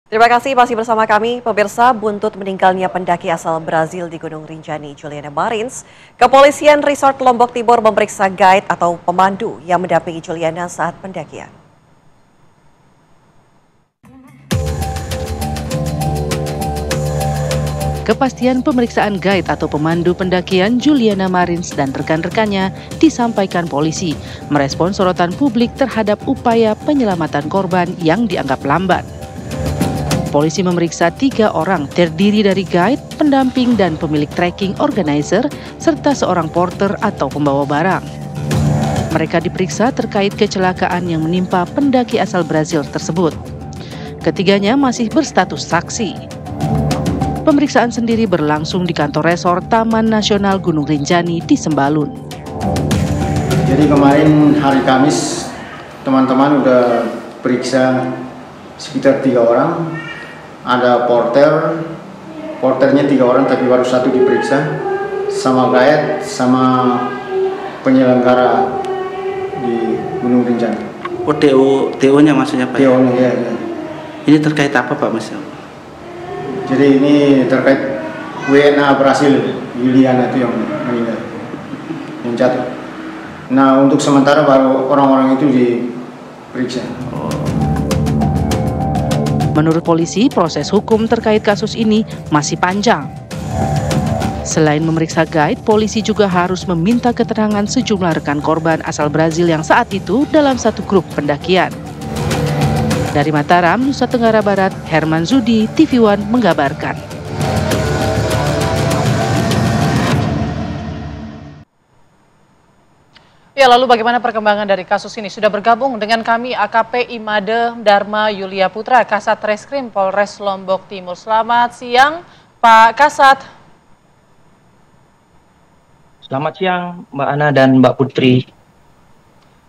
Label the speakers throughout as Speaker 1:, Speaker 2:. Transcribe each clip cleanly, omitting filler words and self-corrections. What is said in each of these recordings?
Speaker 1: Terima kasih masih bersama kami, pemirsa. Buntut meninggalnya pendaki asal Brazil di Gunung Rinjani, Juliana Marins, Kepolisian Resort Lombok Timur memeriksa guide atau pemandu yang mendampingi Juliana saat pendakian.
Speaker 2: Kepastian pemeriksaan guide atau pemandu pendakian Juliana Marins dan rekan-rekannya disampaikan polisi, merespon sorotan publik terhadap upaya penyelamatan korban yang dianggap lambat. Polisi memeriksa 3 orang terdiri dari guide, pendamping, dan pemilik trekking organizer, serta seorang porter atau pembawa barang. Mereka diperiksa terkait kecelakaan yang menimpa pendaki asal Brazil tersebut. Ketiganya masih berstatus saksi. Pemeriksaan sendiri berlangsung di kantor resor Taman Nasional Gunung Rinjani di Sembalun.
Speaker 3: Jadi kemarin hari Kamis teman-teman udah periksa sekitar 3 orang. Ada porternya 3 orang tapi baru 1 diperiksa, sama guide, sama penyelenggara di Gunung Rinjani.
Speaker 4: Oh, TO-nya maksudnya Pak?
Speaker 3: TO-nya ya.
Speaker 4: Ini terkait apa Pak Mas?
Speaker 3: Jadi ini terkait WNA Brasil, Juliana itu yang meninggal, yang jatuh. Nah, untuk sementara baru orang-orang itu diperiksa.
Speaker 2: Menurut polisi, proses hukum terkait kasus ini masih panjang. Selain memeriksa guide, polisi juga harus meminta keterangan sejumlah rekan korban asal Brazil yang saat itu dalam satu grup pendakian. Dari Mataram, Nusa Tenggara Barat, Herman Zudi, TV One mengabarkan.
Speaker 5: Ya, lalu bagaimana perkembangan dari kasus ini? Sudah bergabung dengan kami AKP Imade Dharma Yulia Putra, Kasat Reskrim Polres Lombok Timur. Selamat siang, Pak Kasat.
Speaker 6: Selamat siang, Mbak Ana dan Mbak Putri.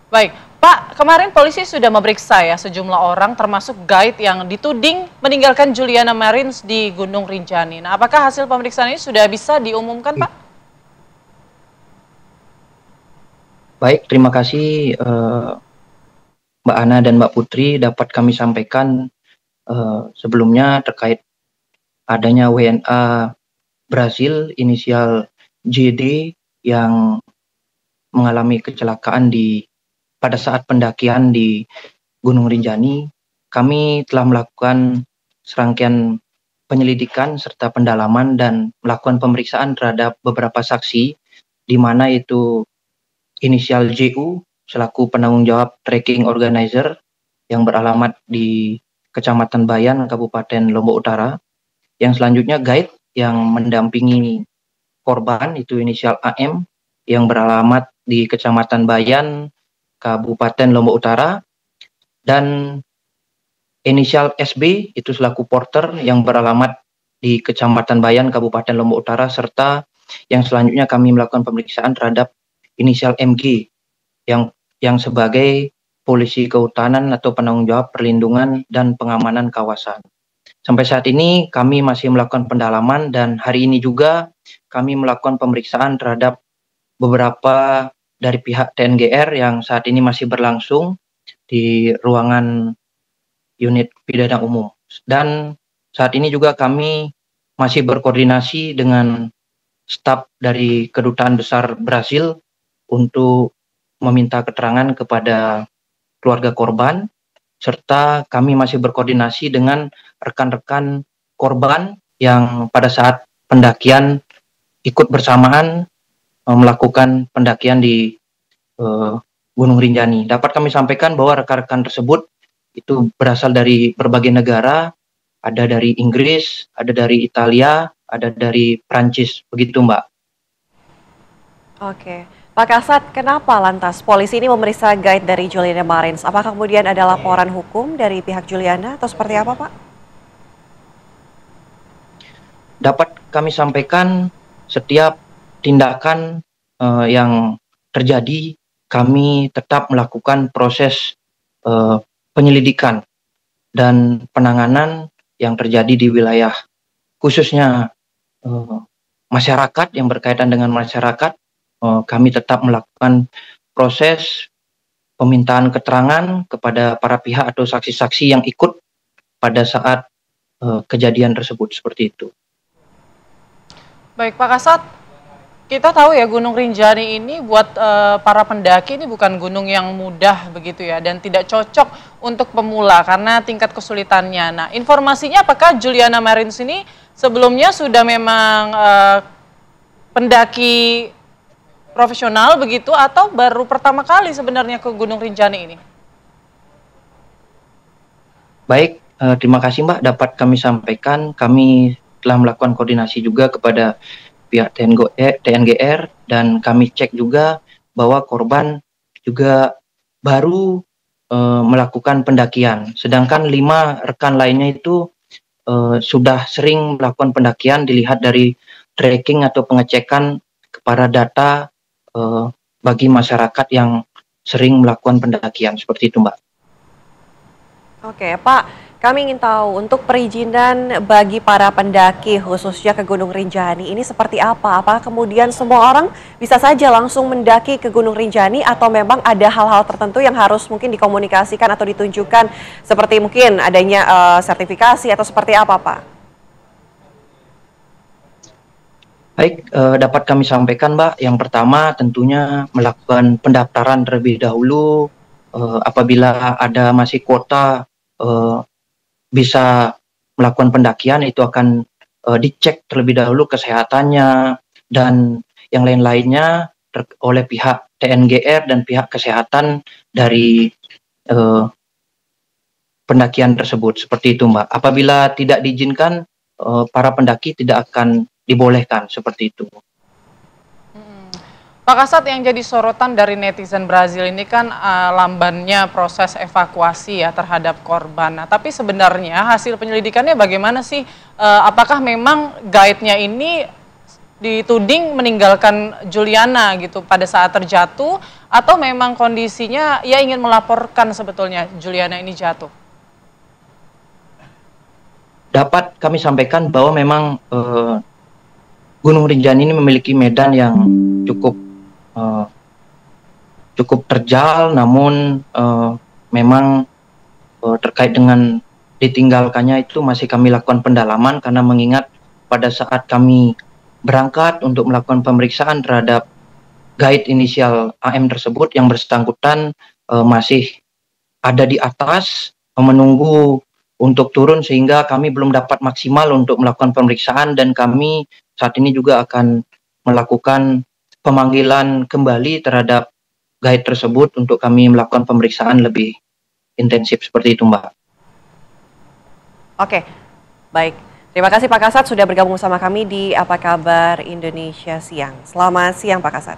Speaker 5: Baik, Pak, kemarin polisi sudah memeriksa ya sejumlah orang termasuk guide yang dituding meninggalkan Juliana Marins di Gunung Rinjani. Nah, apakah hasil pemeriksaan ini sudah bisa diumumkan, Pak?
Speaker 6: Baik, terima kasih Mbak Ana dan Mbak Putri. Dapat kami sampaikan sebelumnya terkait adanya WNA Brasil inisial JD yang mengalami kecelakaan pada saat pendakian di Gunung Rinjani. Kami telah melakukan serangkaian penyelidikan serta pendalaman dan melakukan pemeriksaan terhadap beberapa saksi, di mana itu inisial JU selaku penanggung jawab trekking organizer yang beralamat di Kecamatan Bayan, Kabupaten Lombok Utara. Yang selanjutnya guide yang mendampingi korban itu inisial AM yang beralamat di Kecamatan Bayan, Kabupaten Lombok Utara, dan inisial SB itu selaku porter yang beralamat di Kecamatan Bayan, Kabupaten Lombok Utara, serta yang selanjutnya kami melakukan pemeriksaan terhadap inisial MG yang sebagai polisi kehutanan atau penanggung jawab perlindungan dan pengamanan kawasan. Sampai saat ini kami masih melakukan pendalaman dan hari ini juga kami melakukan pemeriksaan terhadap beberapa dari pihak TNGR yang saat ini masih berlangsung di ruangan unit pidana umum. Dan saat ini juga kami masih berkoordinasi dengan staf dari Kedutaan Besar Brasil untuk meminta keterangan kepada keluarga korban, serta kami masih berkoordinasi dengan rekan-rekan korban yang pada saat pendakian ikut bersamaan melakukan pendakian di Gunung Rinjani. Dapat kami sampaikan bahwa rekan-rekan tersebut itu berasal dari berbagai negara, ada dari Inggris, ada dari Italia, ada dari Prancis, begitu Mbak.
Speaker 1: Oke, Pak Kasat, kenapa lantas polisi ini memeriksa guide dari Juliana Marins? Apakah kemudian ada laporan hukum dari pihak Juliana atau seperti apa, Pak?
Speaker 6: Dapat kami sampaikan setiap tindakan yang terjadi, kami tetap melakukan proses penyelidikan dan penanganan yang terjadi di wilayah khususnya masyarakat yang berkaitan dengan masyarakat. Kami tetap melakukan proses pemintaan keterangan kepada para pihak atau saksi-saksi yang ikut pada saat kejadian tersebut seperti itu.
Speaker 5: Baik Pak Kasat, kita tahu ya Gunung Rinjani ini buat para pendaki ini bukan gunung yang mudah begitu ya, dan tidak cocok untuk pemula karena tingkat kesulitannya. Nah, informasinya apakah Juliana Marins ini sebelumnya sudah memang pendaki profesional begitu atau baru pertama kali sebenarnya ke Gunung Rinjani ini?
Speaker 6: Baik, terima kasih Mbak, dapat kami sampaikan, kami telah melakukan koordinasi juga kepada pihak TNGR dan kami cek juga bahwa korban juga baru melakukan pendakian, sedangkan 5 rekan lainnya itu sudah sering melakukan pendakian dilihat dari tracking atau pengecekan kepada data bagi masyarakat yang sering melakukan pendakian seperti itu Mbak.
Speaker 1: Oke, Pak. Kami ingin tahu untuk perizinan bagi para pendaki khususnya ke Gunung Rinjani ini seperti apa? Apakah kemudian semua orang bisa saja langsung mendaki ke Gunung Rinjani atau memang ada hal-hal tertentu yang harus mungkin dikomunikasikan atau ditunjukkan seperti mungkin adanya sertifikasi atau seperti apa, Pak?
Speaker 6: Baik, dapat kami sampaikan Mbak, yang pertama tentunya melakukan pendaftaran terlebih dahulu, apabila ada masih kuota bisa melakukan pendakian itu akan dicek terlebih dahulu kesehatannya dan yang lain-lainnya oleh pihak TNGR dan pihak kesehatan dari pendakian tersebut seperti itu Mbak. Apabila tidak diizinkan para pendaki tidak akan dibolehkan seperti itu.
Speaker 5: Pak Kasat, yang jadi sorotan dari netizen Brazil ini kan lambannya proses evakuasi ya terhadap korban. Nah, tapi sebenarnya hasil penyelidikannya bagaimana sih? Apakah memang guide-nya ini dituding meninggalkan Juliana gitu pada saat terjatuh atau memang kondisinya ia ingin melaporkan sebetulnya Juliana ini jatuh?
Speaker 6: Dapat kami sampaikan bahwa memang Gunung Rinjani ini memiliki medan yang cukup terjal, namun memang terkait dengan ditinggalkannya itu masih kami lakukan pendalaman karena mengingat pada saat kami berangkat untuk melakukan pemeriksaan terhadap guide inisial AM tersebut yang bersangkutan masih ada di atas menunggu untuk turun sehingga kami belum dapat maksimal untuk melakukan pemeriksaan dan kami saat ini juga akan melakukan pemanggilan kembali terhadap guide tersebut untuk kami melakukan pemeriksaan lebih intensif seperti itu Mbak.
Speaker 1: Oke, baik. Terima kasih Pak Kasat sudah bergabung sama kami di Apa Kabar Indonesia Siang. Selamat siang Pak Kasat.